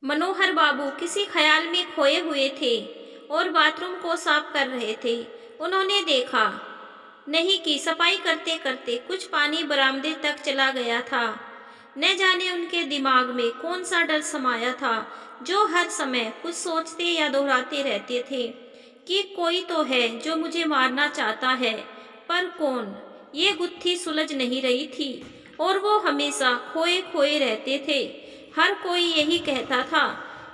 मनोहर बाबू किसी ख्याल में खोए हुए थे और बाथरूम को साफ कर रहे थे। उन्होंने देखा नहीं कि सफाई करते करते कुछ पानी बरामदे तक चला गया था। न जाने उनके दिमाग में कौन सा डर समाया था जो हर समय कुछ सोचते या दोहराते रहते थे कि कोई तो है जो मुझे मारना चाहता है, पर कौन? ये गुत्थी सुलझ नहीं रही थी और वो हमेशा खोए खोए रहते थे। हर कोई यही कहता था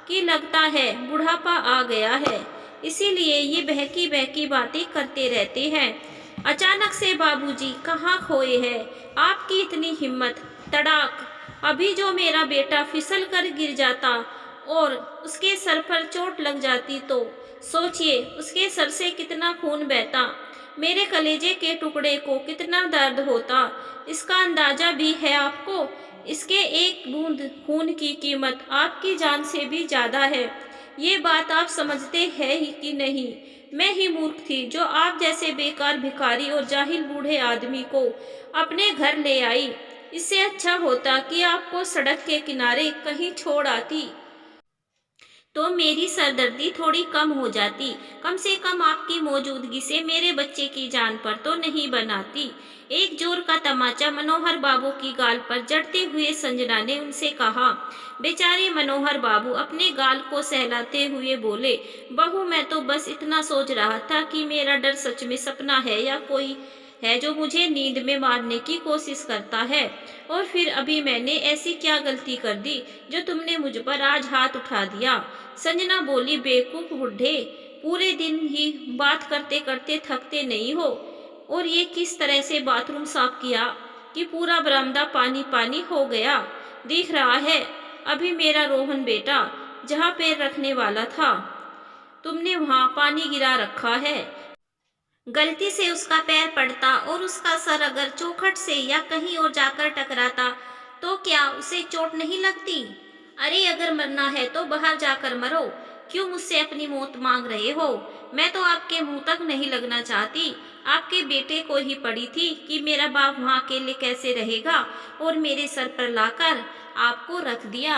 कि लगता है बुढ़ापा आ गया है, इसीलिए ये बहकी बहकी बातें करते रहते हैं। अचानक से बाबूजी कहाँ खोए हैं? आपकी इतनी हिम्मत! तड़ाक! अभी जो मेरा बेटा फिसल कर गिर जाता और उसके सर पर चोट लग जाती तो सोचिए उसके सर से कितना खून बहता, मेरे कलेजे के टुकड़े को कितना दर्द होता। इसका अंदाजा भी है आपको? इसके एक बूंद खून की कीमत आपकी जान से भी ज्यादा है। ये बात आप समझते हैं ही कि नहीं? मैं ही मूर्ख थी जो आप जैसे बेकार भिखारी और जाहिल बूढ़े आदमी को अपने घर ले आई। इससे अच्छा होता कि आपको सड़क के किनारे कहीं छोड़ आती तो मेरी सरदर्दी थोड़ी कम हो जाती। कम से कम आपकी मौजूदगी से मेरे बच्चे की जान पर तो नहीं बनाती। एक जोर का तमाचा मनोहर बाबू की गाल पर जड़ते हुए संजना ने उनसे कहा। बेचारे मनोहर बाबू अपने गाल को सहलाते हुए बोले, बहू मैं तो बस इतना सोच रहा था कि मेरा डर सच में सपना है या कोई है जो मुझे नींद में मारने की कोशिश करता है। और फिर अभी मैंने ऐसी क्या गलती कर दी जो तुमने मुझ पर आज हाथ उठा दिया? संजना बोली, बेवकूफ बुढ़े, पूरे दिन ही बात करते करते थकते नहीं हो? और ये किस तरह से बाथरूम साफ किया कि पूरा बरामदा पानी पानी हो गया? दिख रहा है अभी मेरा रोहन बेटा जहाँ पैर रखने वाला था तुमने वहां पानी गिरा रखा है। गलती से उसका पैर पड़ता और उसका सर अगर चौखट से या कहीं और जाकर टकराता तो क्या उसे चोट नहीं लगती? अरे अगर मरना है तो बाहर जाकर मरो, क्यों मुझसे अपनी मौत मांग रहे हो? मैं तो आपके मुंह तक नहीं लगना चाहती। आपके बेटे को ही पड़ी थी कि मेरा बाप वहां अकेले कैसे रहेगा और मेरे सर पर लाकर आपको रख दिया।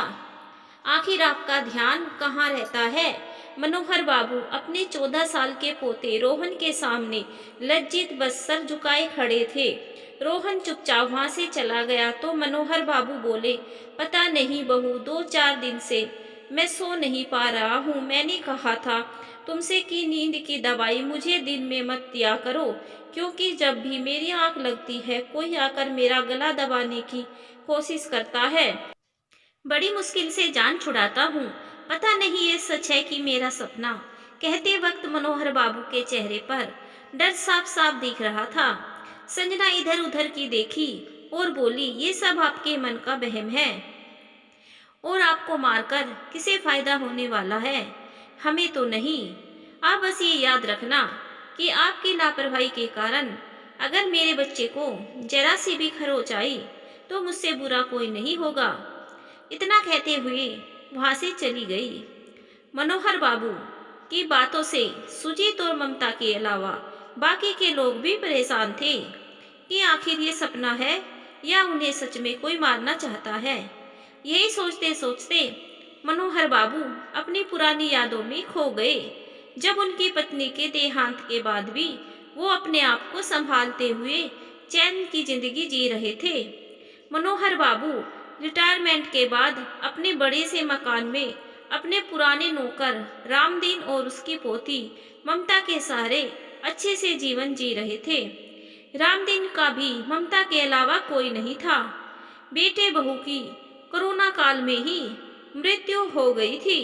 आखिर आपका ध्यान कहाँ रहता है? मनोहर बाबू अपने 14 साल के पोते रोहन के सामने लज्जित बस सर झुकाए खड़े थे। रोहन चुपचाप वहां से चला गया तो मनोहर बाबू बोले, पता नहीं बहू, 2-4 दिन से मैं सो नहीं पा रहा हूँ। मैंने कहा था तुमसे कि नींद की दवाई मुझे दिन में मत दिया करो, क्योंकि जब भी मेरी आंख लगती है कोई आकर मेरा गला दबाने की कोशिश करता है। बड़ी मुश्किल से जान छुड़ाता हूँ। पता नहीं ये सच है कि मेरा सपना? कहते वक्त मनोहर बाबू के चेहरे पर डर साफ साफ दिख रहा था। संजना इधर उधर की देखी और बोली, ये सब आपके मन का वहम है और आपको मारकर किसे फायदा होने वाला है? हमें तो नहीं। आप बस ये याद रखना कि आपकी लापरवाही के कारण अगर मेरे बच्चे को जरा सी भी खरोच आई तो मुझसे बुरा कोई नहीं होगा। इतना कहते हुए वहां से चली गई। मनोहर बाबू की बातों से सुजीत और ममता के अलावा बाकी के लोग भी परेशान थे कि आखिर ये सपना है या उन्हें सच में कोई मारना चाहता है। यही सोचते सोचते मनोहर बाबू अपनी पुरानी यादों में खो गए, जब उनकी पत्नी के देहांत के बाद भी वो अपने आप को संभालते हुए चैन की जिंदगी जी रहे थे। मनोहर बाबू रिटायरमेंट के बाद अपने बड़े से मकान में अपने पुराने नौकर रामदीन और उसकी पोती ममता के सहारे अच्छे से जीवन जी रहे थे। रामदीन का भी ममता के अलावा कोई नहीं था। बेटे बहू की कोरोना काल में ही मृत्यु हो गई थी।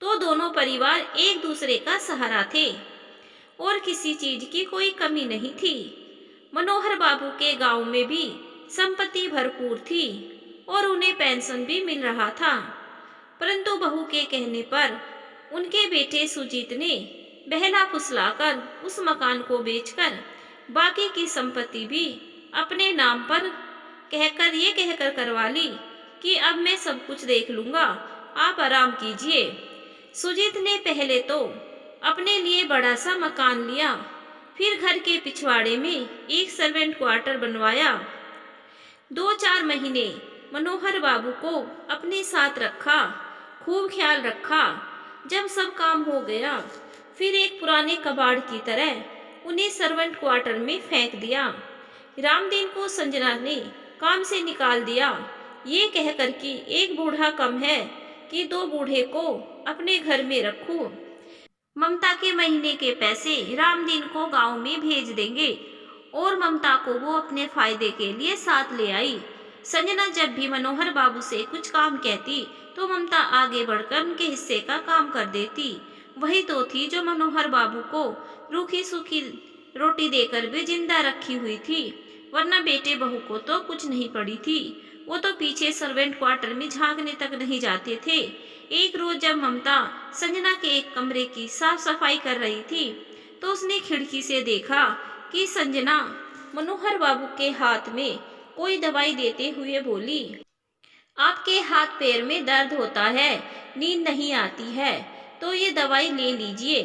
तो दोनों परिवार एक दूसरे का सहारा थे और किसी चीज की कोई कमी नहीं थी। मनोहर बाबू के गांव में भी संपत्ति भरपूर थी और उन्हें पेंशन भी मिल रहा था, परंतु बहू के कहने पर उनके बेटे सुजीत ने बहला फुसलाकर उस मकान को बेचकर बाकी की संपत्ति भी अपने नाम पर कहकर करवा ली कि अब मैं सब कुछ देख लूंगा, आप आराम कीजिए। सुजीत ने पहले तो अपने लिए बड़ा सा मकान लिया, फिर घर के पिछवाड़े में एक सर्वेंट क्वार्टर बनवाया 2-4 महीने मनोहर बाबू को अपने साथ रखा, खूब ख्याल रखा। जब सब काम हो गया, फिर एक पुराने कबाड़ की तरह उन्हें सर्वेंट क्वार्टर में फेंक दिया। रामदीन को संजना ने काम से निकाल दिया, ये कहकर कि एक बूढ़ा कम है कि 2 बूढ़े को अपने घर में रखूं। ममता के महीने के पैसे रामदीन को गांव में भेज देंगे और ममता को वो अपने फायदे के लिए साथ ले आई। संजना जब भी मनोहर बाबू से कुछ काम कहती तो ममता आगे बढ़कर उनके हिस्से का काम कर देती। वही तो थी जो मनोहर बाबू को रूखी सूखी रोटी देकर भी जिंदा रखी हुई थी, वरना बेटे बहू को तो कुछ नहीं पड़ी थी। वो तो पीछे सर्वेंट क्वार्टर में झांकने तक नहीं जाते थे। एक रोज जब ममता संजना के एक कमरे की साफ सफाई कर रही थी तो उसने खिड़की से देखा कि संजना मनोहर बाबू के हाथ में कोई दवाई देते हुए बोली, आपके हाथ पैर में दर्द होता है, नींद नहीं आती है, तो ये दवाई ले लीजिए।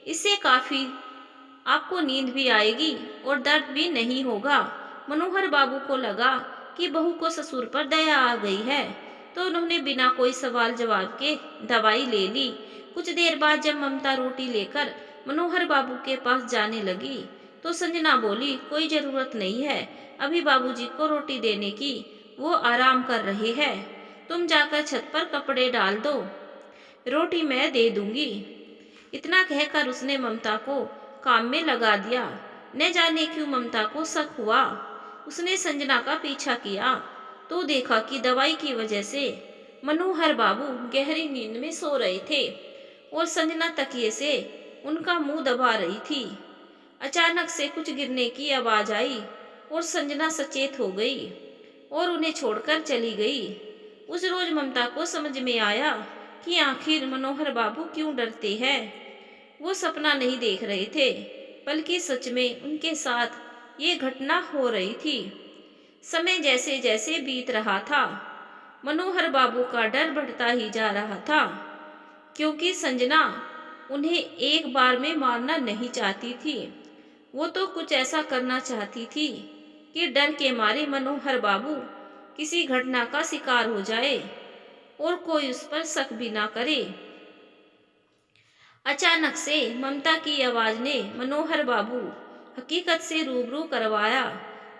इससे काफी आपको नींद भी आएगी और दर्द भी नहीं होगा। मनोहर बाबू को लगा कि बहू को ससुर पर दया आ गई है, तो उन्होंने बिना कोई सवाल जवाब के दवाई ले ली। कुछ देर बाद जब ममता रोटी लेकर मनोहर बाबू के पास जाने लगी तो संजना बोली, कोई जरूरत नहीं है अभी बाबूजी को रोटी देने की, वो आराम कर रहे हैं। तुम जाकर छत पर कपड़े डाल दो, रोटी मैं दे दूंगी। इतना कहकर उसने ममता को काम में लगा दिया। न जाने क्यों ममता को शक हुआ। उसने संजना का पीछा किया तो देखा कि दवाई की वजह से मनोहर बाबू गहरी नींद में सो रहे थे और संजना तकिए से उनका मुंह दबा रही थी। अचानक से कुछ गिरने की आवाज आई और संजना सचेत हो गई और उन्हें छोड़कर चली गई। उस रोज ममता को समझ में आया कि आखिर मनोहर बाबू क्यों डरते हैं। वो सपना नहीं देख रहे थे, बल्कि सच में उनके साथ ये घटना हो रही थी। समय जैसे जैसे बीत रहा था, मनोहर बाबू का डर बढ़ता ही जा रहा था, क्योंकि संजना उन्हें एक बार में मारना नहीं चाहती थी। वो तो कुछ ऐसा करना चाहती थी कि डर के मारे मनोहर बाबू किसी घटना का शिकार हो जाए और कोई उस पर शक भी ना करे। अचानक से ममता की आवाज ने मनोहर बाबू हकीकत से रूबरू करवाया।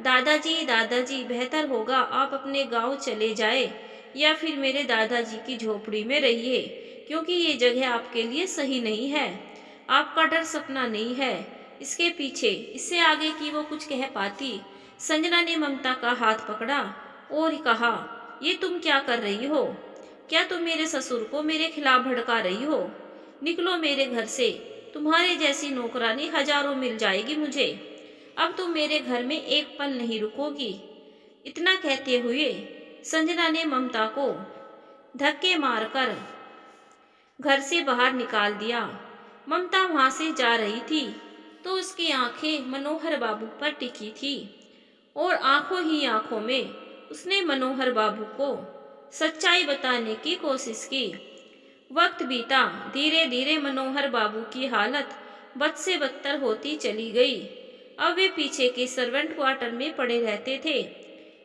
दादाजी दादाजी, बेहतर होगा आप अपने गांव चले जाए या फिर मेरे दादाजी की झोपड़ी में रहिए, क्योंकि ये जगह आपके लिए सही नहीं है। आपका डर सपना नहीं है, इसके पीछे इससे आगे की वो कुछ कह पाती। संजना ने ममता का हाथ पकड़ा और कहा, ये तुम क्या कर रही हो? क्या तुम मेरे ससुर को मेरे खिलाफ भड़का रही हो? निकलो मेरे घर से, तुम्हारे जैसी नौकरानी हजारों मिल जाएगी मुझे। अब तुम मेरे घर में एक पल नहीं रुकोगी। इतना कहते हुए संजना ने ममता को धक्के मारकर घर से बाहर निकाल दिया। ममता वहां से जा रही थी तो उसकी आंखें मनोहर बाबू पर टिकी थी और आंखों ही आंखों में उसने मनोहर बाबू को सच्चाई बताने की कोशिश की। वक्त बीता, धीरे धीरे मनोहर बाबू की हालत बद से बदतर होती चली गई। अब वे पीछे के सर्वेंट क्वार्टर में पड़े रहते थे।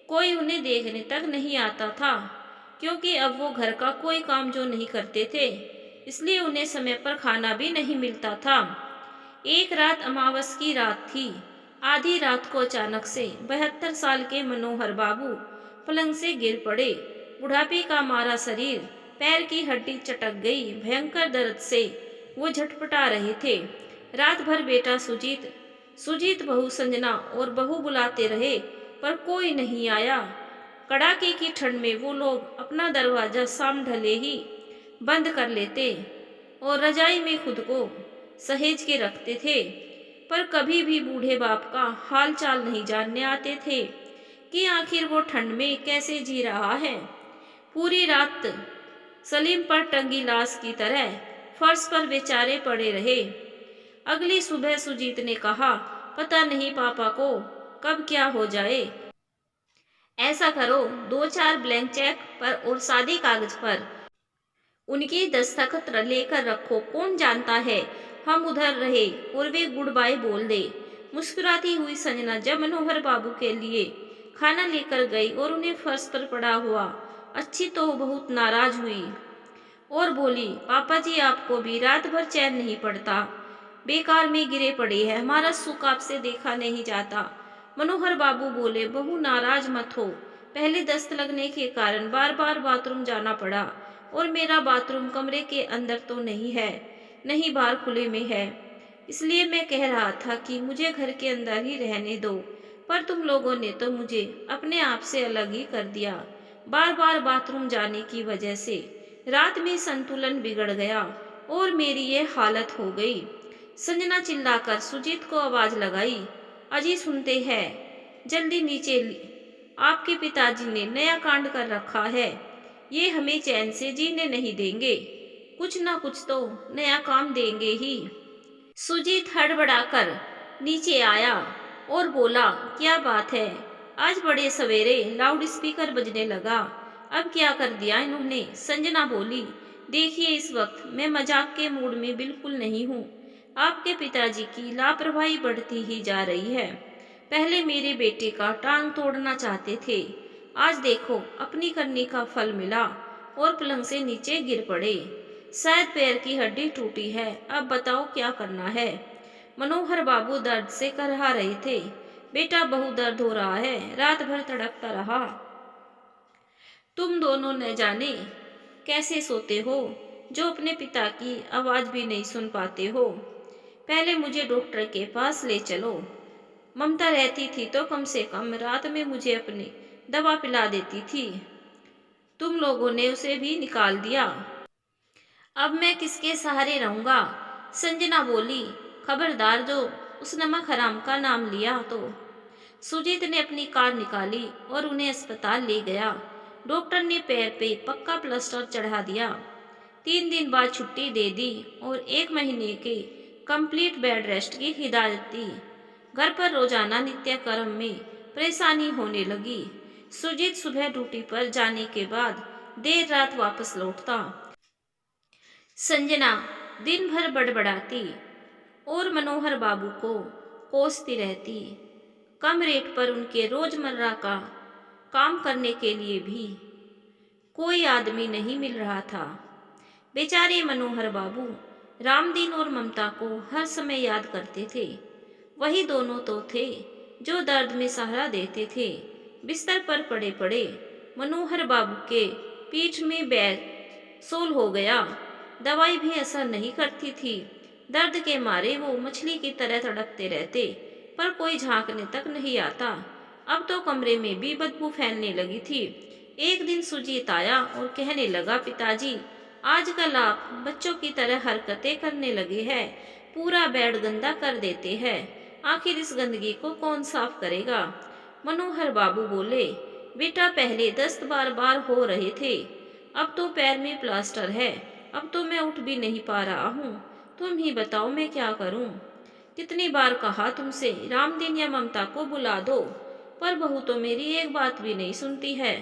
कोई उन्हें देखने तक नहीं आता था, क्योंकि अब वो घर का कोई काम जो नहीं करते थे, इसलिए उन्हें समय पर खाना भी नहीं मिलता था। एक रात अमावस की रात थी। आधी रात को अचानक से 72 साल के मनोहर बाबू पलंग से गिर पड़े। बुढ़ापे का मारा शरीर, पैर की हड्डी चटक गई। भयंकर दर्द से वो झटपटा रहे थे। रात भर बेटा सुजीत, सुजीत बहू संजना और बहू बुलाते रहे, पर कोई नहीं आया। कड़ाके की ठंड में वो लोग अपना दरवाजा शाम ढले ही बंद कर लेते और रजाई में खुद को सहेज के रखते थे, पर कभी भी बूढ़े बाप का हाल चाल नहीं जानने आते थे कि आखिर वो ठंड में कैसे जी रहा है। पूरी रात सलीम पर टंगी लाश की तरह फर्श पर बेचारे पड़े रहे। अगली सुबह सुजीत ने कहा, पता नहीं पापा को कब क्या हो जाए। ऐसा करो, 2-4 ब्लैंक चेक पर और सादे कागज पर उनकी दस्तखत लेकर रखो। कौन जानता है हम उधर रहे और वे गुड बाय बोल दे। मुस्कुराती हुई संजना जब मनोहर बाबू के लिए खाना लेकर गई और उन्हें फर्श पर पड़ा हुआ अच्छी तो बहुत नाराज हुई और बोली, पापा जी आपको भी रात भर चैन नहीं पड़ता, बेकार में गिरे पड़े हैं, हमारा सुख आपसे देखा नहीं जाता। मनोहर बाबू बोले, बहू नाराज मत हो, पहले दस्त लगने के कारण बार बार बाथरूम जाना पड़ा और मेरा बाथरूम कमरे के अंदर तो नहीं है, नहीं बाहर खुले में है, इसलिए मैं कह रहा था कि मुझे घर के अंदर ही रहने दो, पर तुम लोगों ने तो मुझे अपने आप से अलग ही कर दिया। बार बार बाथरूम जाने की वजह से रात में संतुलन बिगड़ गया और मेरी ये हालत हो गई। संजना चिल्लाकर सुजीत को आवाज लगाई, अजी सुनते हैं, जल्दी नीचे आपके पिताजी ने नया कांड कर रखा है, ये हमें चैन से जीने नहीं देंगे, कुछ ना कुछ तो नया काम देंगे ही। सुजीत हड़बड़ाकर नीचे आया और बोला, क्या बात है, आज बड़े सवेरे लाउड स्पीकर बजने लगा, अब क्या कर दिया इन्होंने। संजना बोली, देखिए इस वक्त मैं मजाक के मूड में बिल्कुल नहीं हूँ, आपके पिताजी की लापरवाही बढ़ती ही जा रही है, पहले मेरे बेटे का टांग तोड़ना चाहते थे, आज देखो अपनी करनी का फल मिला और पलंग से नीचे गिर पड़े, शायद पैर की हड्डी टूटी है, अब बताओ क्या करना है। मनोहर बाबू दर्द से करहा रहे थे, बेटा बहुत दर्द हो रहा है, रात भर तड़पता रहा, तुम दोनों न जाने कैसे सोते हो, जो अपने पिता की आवाज भी नहीं सुन पाते हो, पहले मुझे डॉक्टर के पास ले चलो, ममता रहती थी तो कम से कम रात में मुझे अपनी दवा पिला देती थी, तुम लोगों ने उसे भी निकाल दिया, अब मैं किसके सहारे रहूंगा। संजना बोली, खबरदार जो उस नमक हराम का नाम लिया तो। सुजीत ने अपनी कार निकाली और उन्हें अस्पताल ले गया, डॉक्टर ने पैर पे पक्का प्लास्टर चढ़ा दिया, 3 दिन बाद छुट्टी दे दी और 1 महीने के कंप्लीट बेड रेस्ट की हिदायत दी। घर पर रोजाना नित्यक्रम में परेशानी होने लगी। सुजीत सुबह ड्यूटी पर जाने के बाद देर रात वापस लौटता, संजना दिन भर बड़बड़ाती और मनोहर बाबू को कोसती रहती, कम रेट पर उनके रोजमर्रा का काम करने के लिए भी कोई आदमी नहीं मिल रहा था। बेचारे मनोहर बाबू रामदीन और ममता को हर समय याद करते थे, वही दोनों तो थे जो दर्द में सहारा देते थे। बिस्तर पर पड़े पड़े मनोहर बाबू के पीठ में बैग सोल हो गया, दवाई भी असर नहीं करती थी, दर्द के मारे वो मछली की तरह तड़पते रहते, पर कोई झांकने तक नहीं आता। अब तो कमरे में भी बदबू फैलने लगी थी। एक दिन सुजीत आया और कहने लगा, पिताजी आजकल आप बच्चों की तरह हरकतें करने लगे हैं, पूरा बेड गंदा कर देते हैं, आखिर इस गंदगी को कौन साफ करेगा। मनोहर बाबू बोले, बेटा पहले दस्त बार बार हो रहे थे, अब तो पैर में प्लास्टर है, अब तो मैं उठ भी नहीं पा रहा हूँ, तुम ही बताओ मैं क्या करूँ। कितनी बार कहा तुमसे रामदीन या ममता को बुला दो, पर बहू तो मेरी एक बात भी नहीं सुनती है।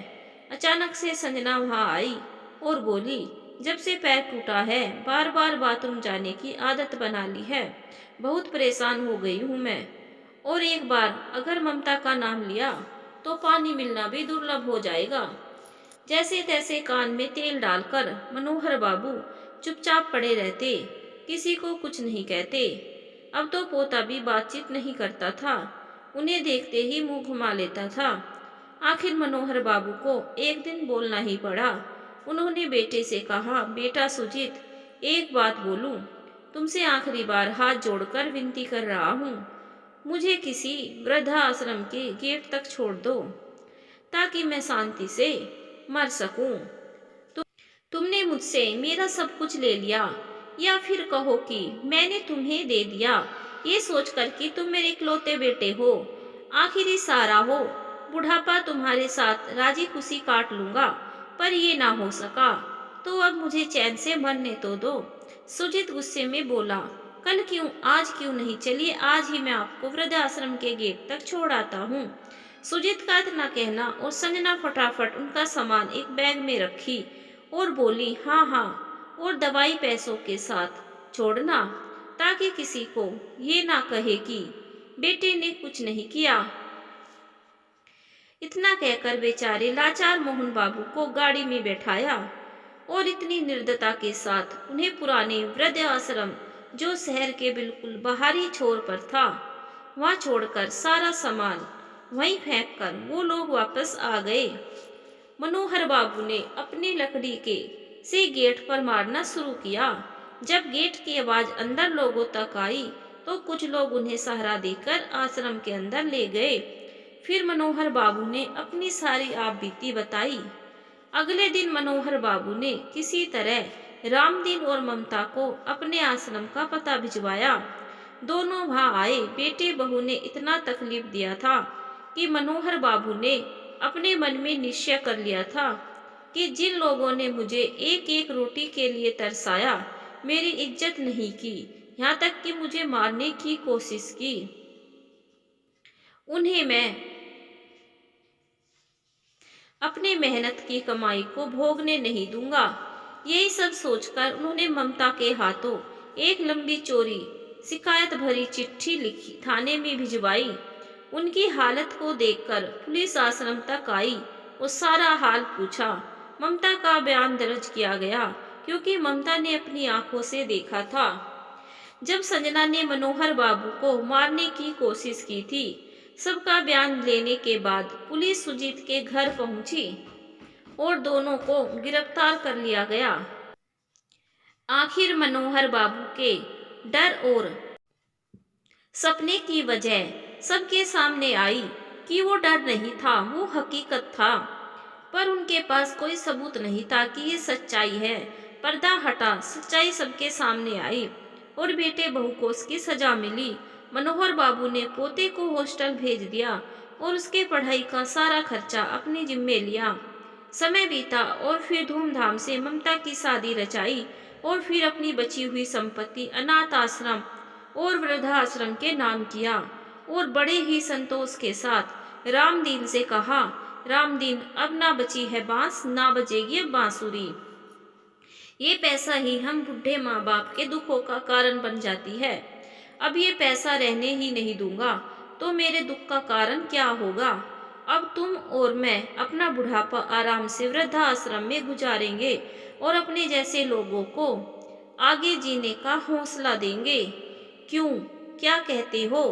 अचानक से संजना वहाँ आई और बोली, जब से पैर टूटा है बार बार बाथरूम जाने की आदत बना ली है, बहुत परेशान हो गई हूँ मैं, और एक बार अगर ममता का नाम लिया तो पानी मिलना भी दुर्लभ हो जाएगा। जैसे तैसे कान में तेल डालकर मनोहर बाबू चुपचाप पड़े रहते, किसी को कुछ नहीं कहते। अब तो पोता भी बातचीत नहीं करता था, उन्हें देखते ही मुंह घुमा लेता था। आखिर मनोहर बाबू को एक दिन बोलना ही पड़ा। उन्होंने बेटे से कहा, बेटा सुजीत एक बात बोलूं, तुमसे आखिरी बार हाथ जोड़कर विनती कर रहा हूँ, मुझे किसी वृद्धाश्रम के गेट तक छोड़ दो ताकि मैं शांति से मर सकूं। तुमने मुझसे मेरा सब कुछ ले लिया, या फिर कहो कि मैंने तुम्हें दे दिया, ये सोचकर कि तुम मेरे इकलौते बेटे हो, आखिरी सहारा हो, बुढ़ापा तुम्हारे साथ राजी खुशी काट लूंगा, पर ये ना हो सका तो अब मुझे चैन से मरने तो दो। सुजीत गुस्से में बोला, कल क्यों आज क्यों नहीं, चलिए आज ही मैं आपको वृद्धाश्रम के गेट तक छोड़ आता हूँ। सुजीत का इतना कहना और संजना फटाफट उनका सामान एक बैग में रखी और बोली, हाँ हाँ, और दवाई पैसों के साथ छोड़ना, ताकि किसी को ये ना कहे कि बेटे ने कुछ नहीं किया। इतना कहकर बेचारे लाचार मोहन बाबू को गाड़ी में बैठाया और इतनी निर्दयता के साथ उन्हें पुराने वृद्ध आश्रम, जो शहर के बिल्कुल बाहरी छोर पर था, वहां छोड़कर सारा सामान वहीं फेंककर वो लोग वापस आ गए। मनोहर बाबू ने अपनी लकड़ी के से गेट पर मारना शुरू किया। जब गेट की आवाज अंदर लोगों तक आई तो कुछ लोग उन्हें सहारा देकर आश्रम के अंदर ले गए। फिर मनोहर बाबू ने अपनी सारी आप बीती बताई। अगले दिन मनोहर बाबू ने किसी तरह रामदीन और ममता को अपने आश्रम का पता भिजवाया। दोनों वहां आए। बेटे बहू ने इतना तकलीफ दिया था कि मनोहर बाबू ने अपने मन में निश्चय कर लिया था कि जिन लोगों ने मुझे एक एक रोटी के लिए तरसाया, मेरी इज्जत नहीं की, यहाँ तक कि मुझे मारने की कोशिश की, उन्हें मैं अपने मेहनत की कमाई को भोगने नहीं दूंगा। यही सब सोचकर उन्होंने ममता के हाथों एक लंबी चौड़ी शिकायत भरी चिट्ठी लिखी, थाने में भिजवाई। उनकी हालत को देखकर पुलिस आश्रम तक आई और सारा हाल पूछा। ममता का बयान दर्ज किया गया क्योंकि ममता ने अपनी आंखों से देखा था जब संजना ने मनोहर बाबू को मारने की कोशिश की थी। सबका बयान लेने के बाद पुलिस सुजीत के घर पहुंची और दोनों को गिरफ्तार कर लिया गया। आखिर मनोहर बाबू के डर और सपने की वजह सबके सामने आई कि वो डर नहीं था, वो हकीकत था। पर उनके पास कोई सबूत नहीं था कि ये सच्चाई है। पर्दा हटा, सच्चाई सबके सामने आई और बेटे बहू को उसकी सजा मिली। मनोहर बाबू ने पोते को हॉस्टल भेज दिया और उसके पढ़ाई का सारा खर्चा अपने जिम्मे लिया। समय बीता और फिर धूमधाम से ममता की शादी रचाई और फिर अपनी बची हुई संपत्ति अनाथ आश्रम और वृद्धाश्रम के नाम किया और बड़े ही संतोष के साथ रामदीन से कहा, रामदीन अब ना बची है बांस, ना बजेगी अब बांसुरी। ये पैसा ही हम बुढ़े माँ बाप के दुखों का कारण बन जाती है। अब ये पैसा रहने ही नहीं दूंगा तो मेरे दुख का कारण क्या होगा। अब तुम और मैं अपना बुढ़ापा आराम से वृद्धाश्रम में गुजारेंगे और अपने जैसे लोगों को आगे जीने का हौसला देंगे। क्यों, क्या कहते हो?